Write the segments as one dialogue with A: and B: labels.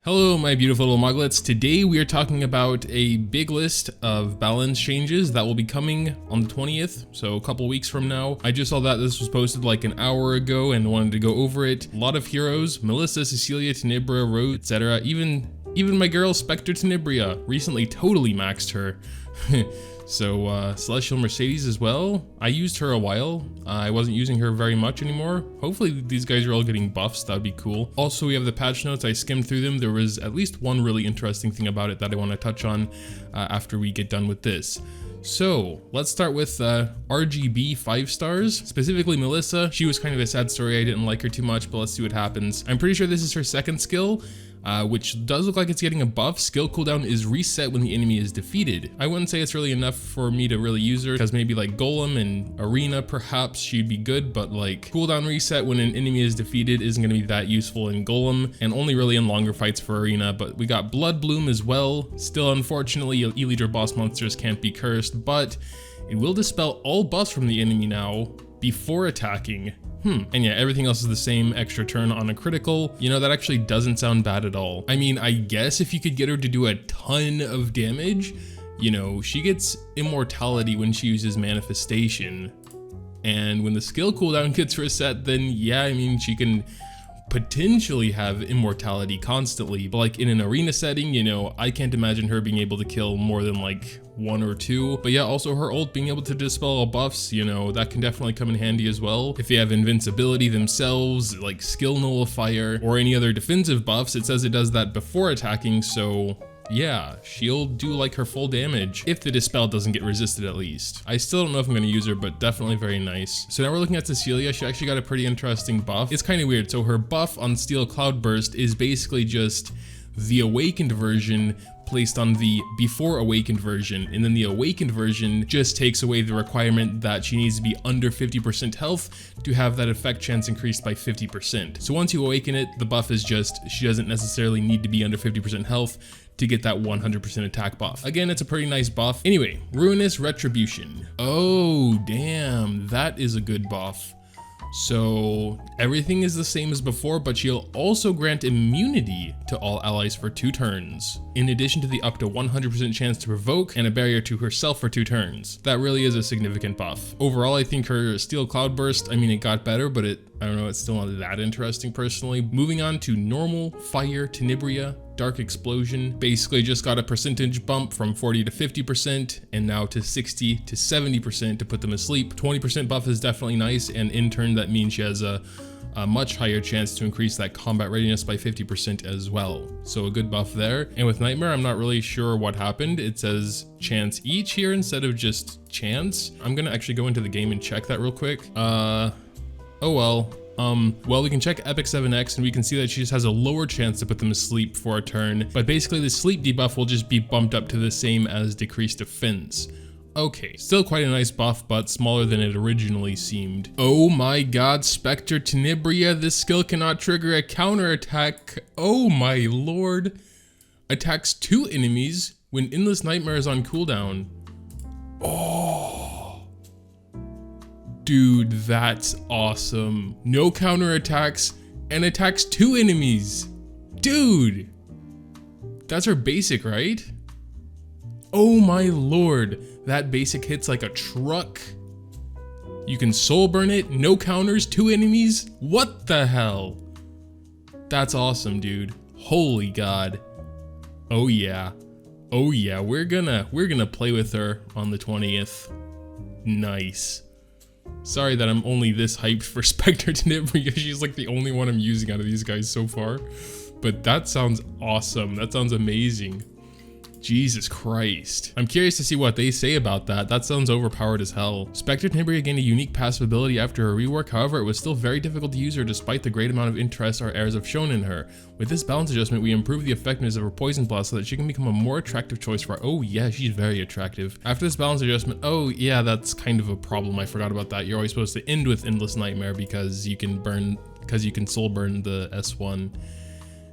A: Hello my beautiful little muglets. Today we are talking about a big list of balance changes that will be coming on the 20th, so a couple weeks from now. I just saw that this was posted like an hour ago and wanted to go over it. A lot of heroes, Melissa, Cecilia, Tenebria, Rose, etc. Even my girl Spectre Tenebria recently totally maxed her. So Celestial Mercedes as well. I used her a while. I wasn't using her very much anymore. Hopefully these guys are all getting buffs. That'd be cool. Also, we have the patch notes. I skimmed through them. There was at least one really interesting thing about it that I want to touch on after we get done with this. So let's start with RGB 5 stars, specifically Melissa. She was kind of a sad story. I didn't like her too much, but let's see what happens. I'm pretty sure this is her second skill, which does look like it's getting a buff. Skill cooldown is reset when the enemy is defeated. I wouldn't say it's really enough for me to really use her, because maybe like Golem and Arena, perhaps she'd be good, but like cooldown reset when an enemy is defeated isn't going to be that useful in Golem, and only really in longer fights for Arena. But we got Blood Bloom as well. Still, unfortunately, Elite or boss monsters can't be cursed, but it will dispel all buffs from the enemy now before attacking. And yeah, everything else is the same. Extra turn on a critical. You know, that actually doesn't sound bad at all. I mean, I guess if you could get her to do a ton of damage, you know, she gets immortality when she uses manifestation. And when the skill cooldown gets reset, then yeah, I mean, she can potentially have immortality constantly, but like in an arena setting, you know, I can't imagine her being able to kill more than like 1 or 2. But yeah, also her ult being able to dispel all buffs, you know, that can definitely come in handy as well. If they have invincibility themselves, like skill nullifier or any other defensive buffs, it says it does that before attacking, so yeah, she'll do like her full damage if the dispel doesn't get resisted at least. I still don't know if I'm going to use her, but definitely very nice. So now we're looking at Cecilia. She actually got a pretty interesting buff. It's kind of weird. So her buff on Steel Cloudburst is basically just the awakened version placed on the before awakened version, and then the awakened version just takes away the requirement that she needs to be under 50% health to have that effect chance increased by 50%. So once you awaken it, the buff is just, she doesn't necessarily need to be under 50% health to get that 100% attack buff. Again, it's a pretty nice buff. Anyway, Ruinous Retribution. Oh, damn, that is a good buff. So everything is the same as before, but she'll also grant immunity to all allies for 2 turns, in addition to the up to 100% chance to provoke and a barrier to herself for 2 turns. That really is a significant buff. Overall, I think her Steel Cloudburst, I mean, it got better, but I don't know, it's still not that interesting personally. Moving on to normal Fire Tenebria. Dark Explosion basically just got a percentage bump from 40 to 50% and now to 60 to 70% to put them asleep. 20% buff is definitely nice, and in turn that means she has a much higher chance to increase that combat readiness by 50% as well. So a good buff there. And with Nightmare, I'm not really sure what happened. It says chance each here instead of just chance. I'm gonna actually go into the game and check that real quick. Oh well. Well, we can check Epic 7X and we can see that she just has a lower chance to put them asleep for a turn, but basically the sleep debuff will just be bumped up to the same as decreased defense. Okay, still quite a nice buff, but smaller than it originally seemed. Oh my god, Spectre Tenebria, this skill cannot trigger a counterattack. Oh my lord. Attacks 2 enemies when Endless Nightmare is on cooldown. Oh. Dude, that's awesome. No counterattacks and attacks 2 enemies. Dude, that's her basic, right? Oh my lord, that basic hits like a truck. You can soul burn it, no counters, 2 enemies. What the hell? That's awesome, dude. Holy god. Oh yeah. Oh yeah, we're gonna play with her on the 20th. Nice. Sorry that I'm only this hyped for Spectre Tenebria. She's like the only one I'm using out of these guys so far. But that sounds awesome. That sounds amazing. Jesus Christ. I'm curious to see what they say about that. That sounds overpowered as hell. Spectre Tenebria gained a unique passive ability after her rework. However, it was still very difficult to use her despite the great amount of interest our heirs have shown in her. With this balance adjustment, we improved the effectiveness of her poison blast so that she can become a more attractive choice for our— oh yeah, she's very attractive. After this balance adjustment, oh yeah, that's kind of a problem. I forgot about that. You're always supposed to end with Endless Nightmare because you can soul burn the S1.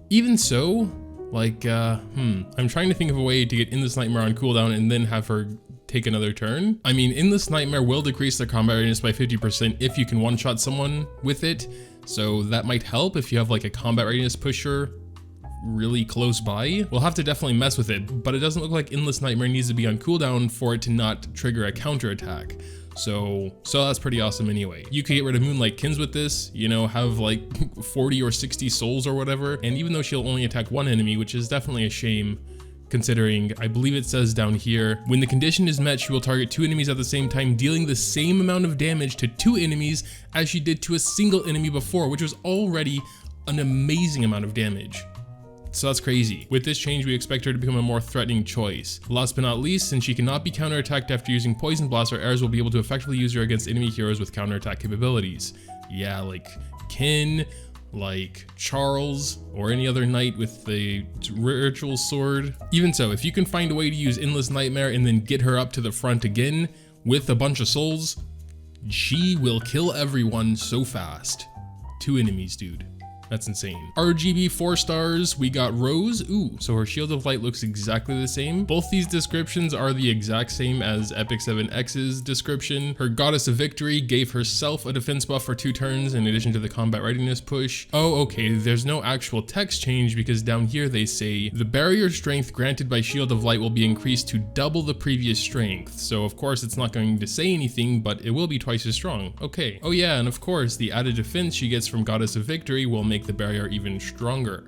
A: Even so, like, I'm trying to think of a way to get Endless Nightmare on cooldown and then have her take another turn. I mean, Endless Nightmare will decrease their combat readiness by 50% if you can one-shot someone with it, so that might help if you have like a combat readiness pusher really close by. We'll have to definitely mess with it, but it doesn't look like Endless Nightmare needs to be on cooldown for it to not trigger a counterattack. So that's pretty awesome anyway. You could get rid of Moonlight Kins with this, you know, have like 40 or 60 souls or whatever, and even though she'll only attack one enemy, which is definitely a shame, considering I believe it says down here, when the condition is met, she will target 2 enemies at the same time, dealing the same amount of damage to 2 enemies as she did to a single enemy before, which was already an amazing amount of damage. So that's crazy. With this change, we expect her to become a more threatening choice. Last but not least, since she cannot be counterattacked after using Poison Blast, our heirs will be able to effectively use her against enemy heroes with counterattack capabilities. Yeah, like Kin, like Charles, or any other knight with the ritual sword. Even so, if you can find a way to use Endless Nightmare and then get her up to the front again with a bunch of souls, she will kill everyone so fast. 2 enemies, dude. That's insane. RGB 4 stars, we got Rose. Ooh, so her Shield of Light looks exactly the same. Both these descriptions are the exact same as Epic 7X's description. Her Goddess of Victory gave herself a defense buff for 2 turns in addition to the combat readiness push. Oh, okay, there's no actual text change because down here they say, the barrier strength granted by Shield of Light will be increased to double the previous strength. So of course it's not going to say anything, but it will be twice as strong. Okay. Oh yeah, and of course the added defense she gets from Goddess of Victory will make the barrier even stronger.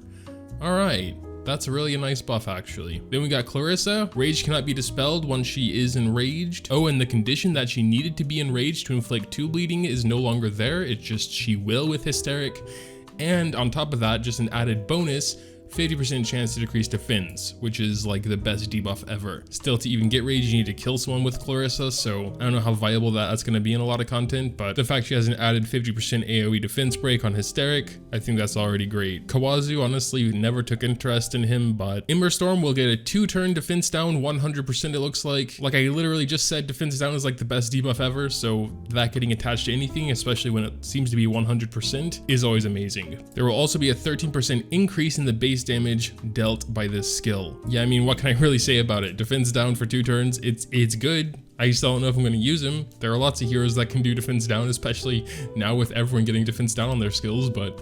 A: Alright, that's really a nice buff actually. Then we got Clarissa. Rage cannot be dispelled once she is enraged. Oh, and the condition that she needed to be enraged to inflict 2 bleeding is no longer there. It's just she will with Hysteric. And on top of that, just an added bonus, 50% chance to decrease defense, which is like the best debuff ever. Still, to even get rage, you need to kill someone with Clarissa, so I don't know how viable that's going to be in a lot of content, but the fact she has an added 50% AoE defense break on Hysteric, I think that's already great. Kawazu, honestly, never took interest in him, but Emberstorm will get a 2-turn defense down 100% it looks like. Like I literally just said, defense down is like the best debuff ever, so that getting attached to anything, especially when it seems to be 100%, is always amazing. There will also be a 13% increase in the base damage dealt by this skill. Yeah, I mean, what can I really say about it? Defense down for 2 turns, it's good. I just don't know if I'm going to use him. There are lots of heroes that can do defense down, especially now with everyone getting defense down on their skills, but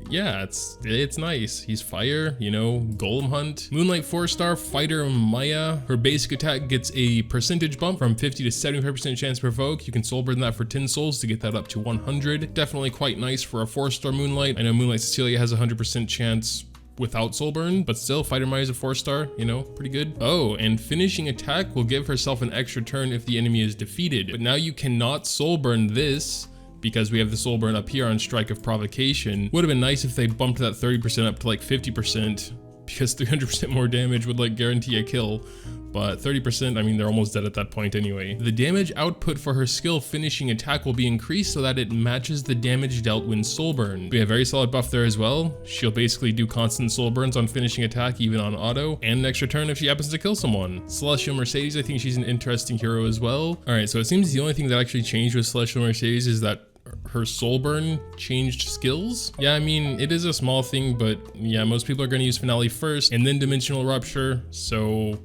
A: yeah, it's nice. He's fire, you know, Golem Hunt. Moonlight 4-star Fighter Maya. Her basic attack gets a percentage bump from 50 to 75% chance to provoke. You can soul burn that for 10 souls to get that up to 100. Definitely quite nice for a 4-star Moonlight. I know Moonlight Cecilia has a 100% chance without soul burn, but still Fighter Maya is a 4-star, you know, pretty good. Oh, and finishing attack will give herself an extra turn if the enemy is defeated, but now you cannot soul burn this because we have the soul burn up here on Strike of Provocation. Would have been nice if they bumped that 30% up to like 50%, because 300% more damage would like guarantee a kill. But 30%, I mean, they're almost dead at that point anyway. The damage output for her skill finishing attack will be increased so that it matches the damage dealt when soul burned. We have a very solid buff there as well. She'll basically do constant soul burns on finishing attack, even on auto, and an extra turn if she happens to kill someone. Celestial Mercedes, I think she's an interesting hero as well. All right, so it seems the only thing that actually changed with Celestial Mercedes is that her soul burn changed skills. Yeah, I mean, it is a small thing, but yeah, most people are going to use Finale first and then Dimensional Rupture. So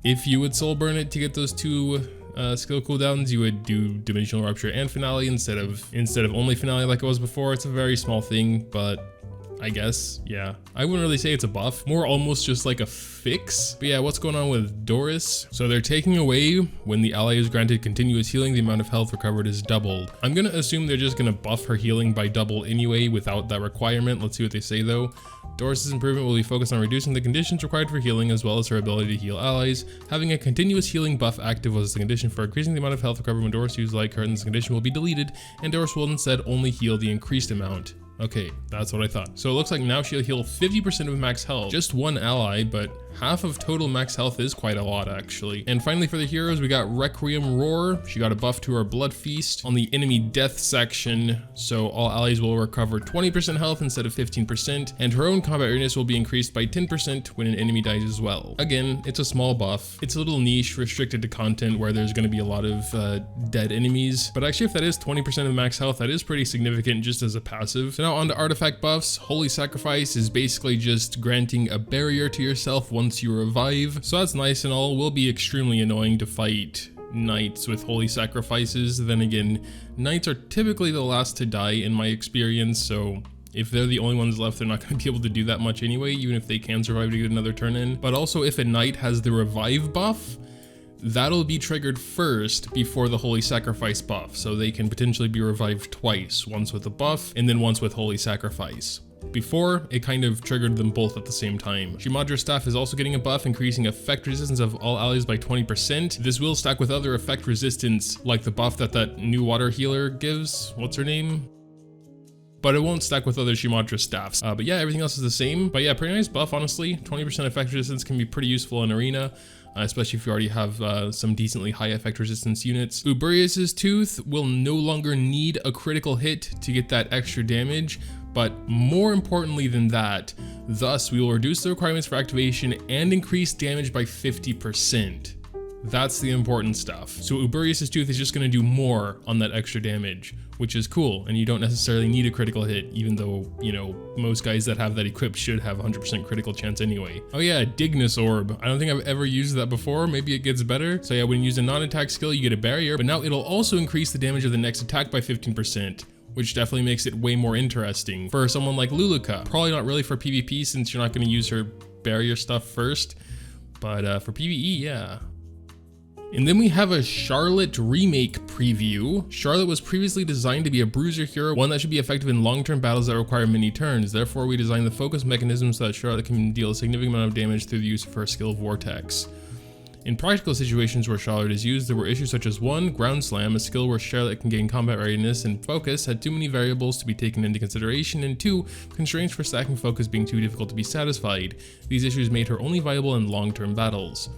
A: if you would soul burn it to get those 2 skill cooldowns, you would do Dimensional Rupture and Finale instead of only Finale like it was before. It's a very small thing, but I guess, yeah. I wouldn't really say it's a buff, more almost just like a fix. But yeah, what's going on with Doris? So they're taking away when the ally is granted continuous healing, the amount of health recovered is doubled. I'm gonna assume they're just gonna buff her healing by double anyway without that requirement. Let's see what they say though. Doris's improvement will be focused on reducing the conditions required for healing as well as her ability to heal allies. Having a continuous healing buff active was the condition for increasing the amount of health recovered when Doris used like her, and this condition will be deleted, and Doris will instead only heal the increased amount. Okay, that's what I thought. So it looks like now she'll heal 50% of max health. Just one ally, but half of total max health is quite a lot actually. And finally for the heroes, we got Requiem Roar. She got a buff to her Blood Feast on the enemy death section. So all allies will recover 20% health instead of 15%. And her own combat readiness will be increased by 10% when an enemy dies as well. Again, it's a small buff. It's a little niche, restricted to content where there's going to be a lot of dead enemies. But actually if that is 20% of max health, that is pretty significant just as a passive. So now on to artifact buffs. Holy Sacrifice is basically just granting a barrier to yourself once you revive. So that's nice and all. Will be extremely annoying to fight knights with holy sacrifices. Then again, knights are typically the last to die in my experience, so If they're the only ones left, they're not going to be able to do that much anyway, even if they can survive to get another turn in. But also, if a knight has the revive buff, that'll be triggered first before the Holy Sacrifice buff, so they can potentially be revived twice, once with a buff and then once with Holy Sacrifice. Before, it kind of triggered them both at the same time. Shimadra's staff is also getting a buff, increasing effect resistance of all allies by 20%. This will stack with other effect resistance, like the buff that new water healer gives. What's her name? But it won't stack with other Shimadra staffs. But yeah, everything else is the same. But yeah, pretty nice buff, honestly. 20% effect resistance can be pretty useful in Arena, especially if you already have some decently high effect resistance units. Uburius' Tooth will no longer need a critical hit to get that extra damage, but more importantly than that, thus we will reduce the requirements for activation and increase damage by 50%. That's the important stuff. So Uburius' Tooth is just going to do more on that extra damage, which is cool, and you don't necessarily need a critical hit, even though, you know, most guys that have that equipped should have 100% critical chance anyway. Oh yeah, Dignus Orb. I don't think I've ever used that before. Maybe it gets better. So yeah, when you use a non-attack skill, you get a barrier, but now it'll also increase the damage of the next attack by 15%. Which definitely makes it way more interesting for someone like Luluka. Probably not really for PvP since you're not going to use her barrier stuff first, but for PvE, yeah. And then we have a Charlotte remake preview. Charlotte was previously designed to be a bruiser hero, one that should be effective in long-term battles that require many turns. Therefore, we designed the focus mechanism so that Charlotte can deal a significant amount of damage through the use of her skill Vortex. In practical situations where Charlotte is used, there were issues such as 1. Ground Slam, a skill where Charlotte can gain combat readiness and focus, had too many variables to be taken into consideration, and 2. Constraints for stacking focus being too difficult to be satisfied. These issues made her only viable in long-term battles.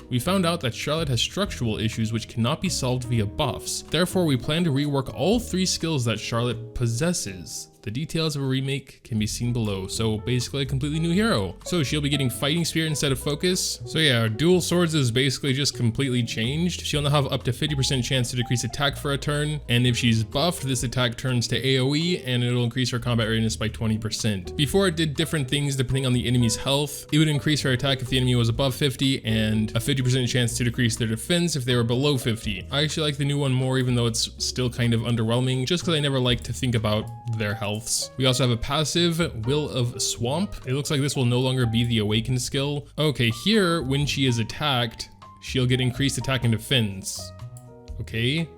A: We found out that Charlotte has structural issues which cannot be solved via buffs. Therefore, we plan to rework all 3 skills that Charlotte possesses. The details of a remake can be seen below, so basically a completely new hero. So she'll be getting Fighting Spirit instead of Focus. So yeah, Dual Swords is basically just completely changed. She'll now have up to 50% chance to decrease attack for a turn, and if she's buffed, this attack turns to AoE, and it'll increase her combat readiness by 20%. Before it did different things depending on the enemy's health. It would increase her attack if the enemy was above 50, and a 50% chance to decrease their defense if they were below 50. I actually like the new one more, even though it's still kind of underwhelming, just because I never like to think about their healths. We also have a passive, Will of Swamp. It looks like this will no longer be the Awakened skill. Okay, here, when she is attacked, she'll get increased attack and defense. Okay,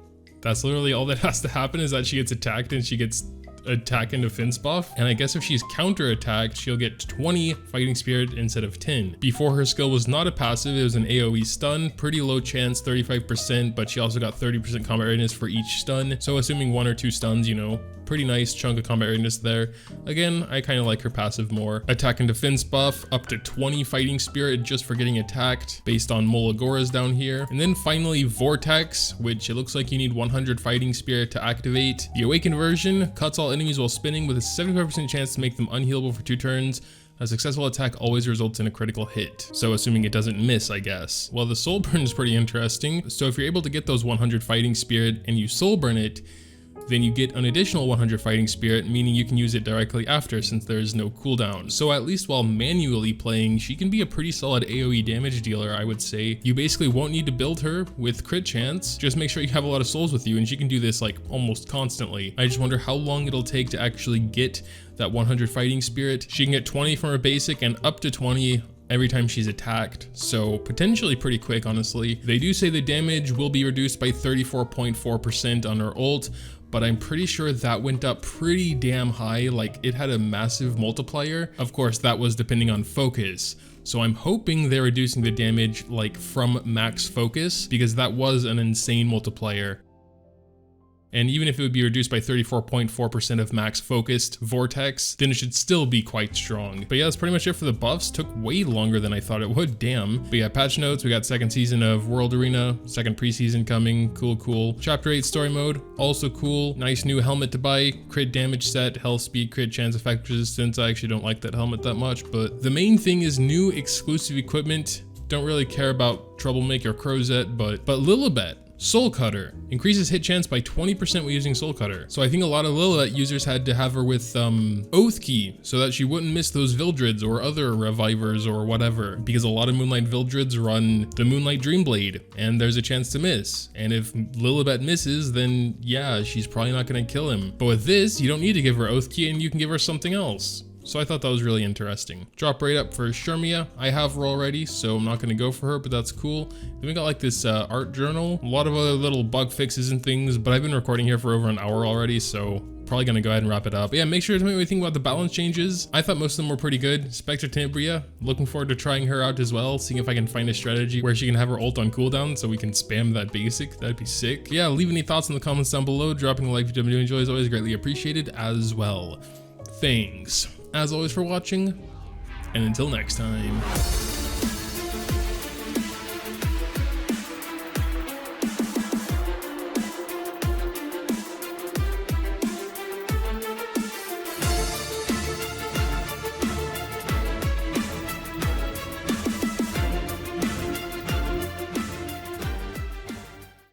A: that's literally all that has to happen, is that she gets attacked and she gets attack and defense buff. And I guess if she's counter-attacked, she'll get 20 Fighting Spirit instead of 10. Before, her skill was not a passive, it was an AoE stun, pretty low chance, 35%, but she also got 30% combat readiness for each stun. So assuming 1 or 2 stuns, you know, pretty nice chunk of combat readiness there. Again, I kind of like her passive more. Attack and defense buff, up to 20 Fighting Spirit just for getting attacked, based on Molagoras down here. And then finally, Vortex, which it looks like you need 100 Fighting Spirit to activate. The Awakened version cuts all enemies while spinning with a 75% chance to make them unhealable for 2 turns. A successful attack always results in a critical hit, so assuming it doesn't miss, I guess. Well, the soul burn is pretty interesting. So if you're able to get those 100 Fighting Spirit and you soul burn it, then you get an additional 100 Fighting Spirit, meaning you can use it directly after since there is no cooldown. So at least while manually playing, she can be a pretty solid AoE damage dealer, I would say. You basically won't need to build her with crit chance, just make sure you have a lot of souls with you, and she can do this like almost constantly. I just wonder how long it'll take to actually get that 100 Fighting Spirit. She can get 20 from her basic and up to 20 every time she's attacked, so potentially pretty quick, honestly. They do say the damage will be reduced by 34.4% on her ult, but I'm pretty sure that went up pretty damn high, like it had a massive multiplier. Of course, that was depending on focus. So I'm hoping they're reducing the damage like from max focus, because that was an insane multiplier. And even if it would be reduced by 34.4% of max focused Vortex, then it should still be quite strong. But yeah, that's pretty much it for the buffs. Took way longer than I thought it would, damn. But yeah, patch notes, we got 2nd season of World Arena, 2nd preseason coming, cool. Chapter 8 story mode, also cool. Nice new helmet to buy, crit damage set, health speed, crit chance, effect resistance. I actually don't like that helmet that much, but the main thing is new exclusive equipment. Don't really care about Troublemaker or Crozet, but Lilibet. Soul Cutter. Increases hit chance by 20% when using Soul Cutter. So I think a lot of Lilith users had to have her with Oath Key so that she wouldn't miss those Vildrids or other revivers or whatever, because a lot of Moonlight Vildrids run the Moonlight Dreamblade and there's a chance to miss. And if Lilibet misses, then yeah, she's probably not gonna kill him. But with this, you don't need to give her Oath Key and you can give her something else. So I thought that was really interesting. Drop rate up for Shermia. I have her already, so I'm not gonna go for her, but that's cool. Then we got like this art journal, a lot of other little bug fixes and things, but I've been recording here for over an hour already, so probably gonna go ahead and wrap it up. But yeah, make sure to tell me what you think about the balance changes. I thought most of them were pretty good. Spectre Tenebria, looking forward to trying her out as well, seeing if I can find a strategy where she can have her ult on cooldown so we can spam that basic. That'd be sick. Yeah, leave any thoughts in the comments down below. Dropping a like if you do enjoy is always greatly appreciated as well. Thanks as always for watching, and until next time.